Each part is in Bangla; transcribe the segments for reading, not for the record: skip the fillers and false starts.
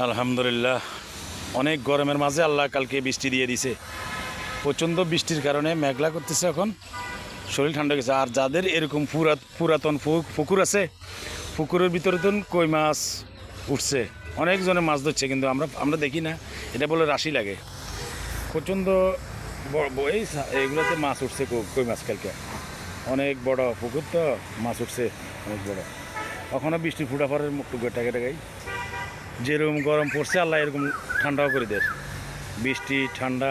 আলহামদুলিল্লাহ, অনেক গরমের মাঝে আল্লাহ কালকে বৃষ্টি দিয়ে দিছে। প্রচণ্ড বৃষ্টির কারণে মেঘলা করতেছে, এখন শরীর ঠান্ডা গেছে। আর যাদের এরকম পুরাতন পুকুর আছে, পুকুরের ভিতরে তো কই মাছ উঠছে, অনেকজনে মাছ ধরছে, কিন্তু আমরা দেখি না। এটা বলে রাশি লাগে। প্রচণ্ড এইগুলোতে মাছ উঠছে, কই মাছ কালকে। অনেক বড় পুকুর তো, মাছ উঠছে অনেক বড়। এখনও বৃষ্টির ফুটা পরের মুখ টুকু টাকাই যেরকম গরম পড়ছে, আল্লাহ এরকম ঠান্ডাও করে দেয়। বৃষ্টি ঠান্ডা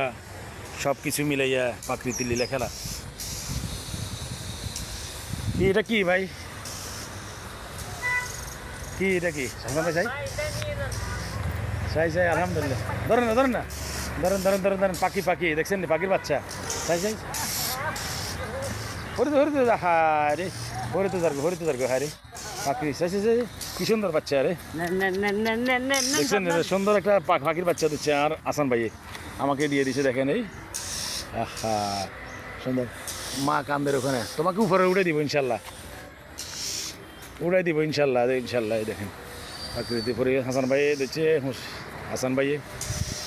সব কিছু মিলাইয়া প্রাকৃতিক লীলা খেলা। কি এটা কি ভাই, কি এটা কি ভাই? চাই আলহামদুলিল্লাহ। ধরেন না ধরেন পাখি দেখছেন পাখির বাচ্চা। চাই হরিত যারগো হারে পাখি চাই কি সুন্দর বাচ্চা। আরে দেখছেন সুন্দর একটা পাখির বাচ্চা দিচ্ছে। আর আসান ভাই আমাকে দিয়ে দিছে, দেখেন এই আহা সুন্দর। মা কান্দের ওখানে, তোমাকে উপরে উড়ে দিব ইনশাল্লাহ, ইনশাল্লাহ। এই দেখেন প্রাকৃতিক পরিবেশ। হাসান ভাই দিচ্ছে, হাসান ভাই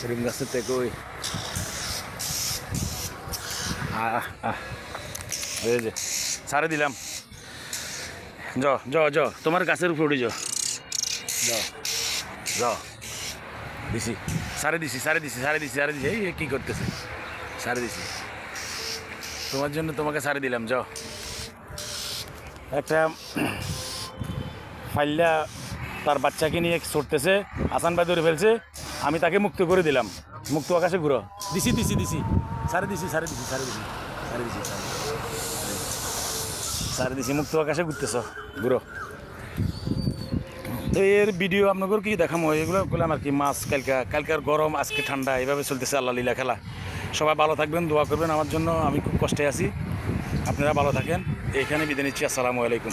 রিম গাছের থেকে ওই এই যে ছাড়ে দিলাম। জ তোমার গাছের উপরে উঠে জ দিছি, সারে দিছি। এই কী করতেছে? সারে দিছি তোমার জন্য, তোমাকে সারে দিলাম। একটা ফাইল্লা তার বাচ্চাকে নিয়ে ছুটতেছে, আসান ভাই ধরে ফেলছে, আমি তাকে মুক্ত করে দিলাম। মুক্ত আকাশে ঘুরো দিছি সারে দিছি মুক্ত আকাশে ঘুরতেছ, ঘুরো। তো এর ভিডিও আপনাদের কি দেখামো, এগুলো করলাম আর কি। মাছ কালকার গরম, আজকে ঠান্ডা, এইভাবে চলতেছে আল্লাহ লীলা খেলা। সবাই ভালো থাকবেন, দোয়া করবেন আমার জন্য। আমি খুব কষ্টে আছি, আপনারা ভালো থাকেন। এখানে বিদায় নিচ্ছি। আসসালামু আলাইকুম।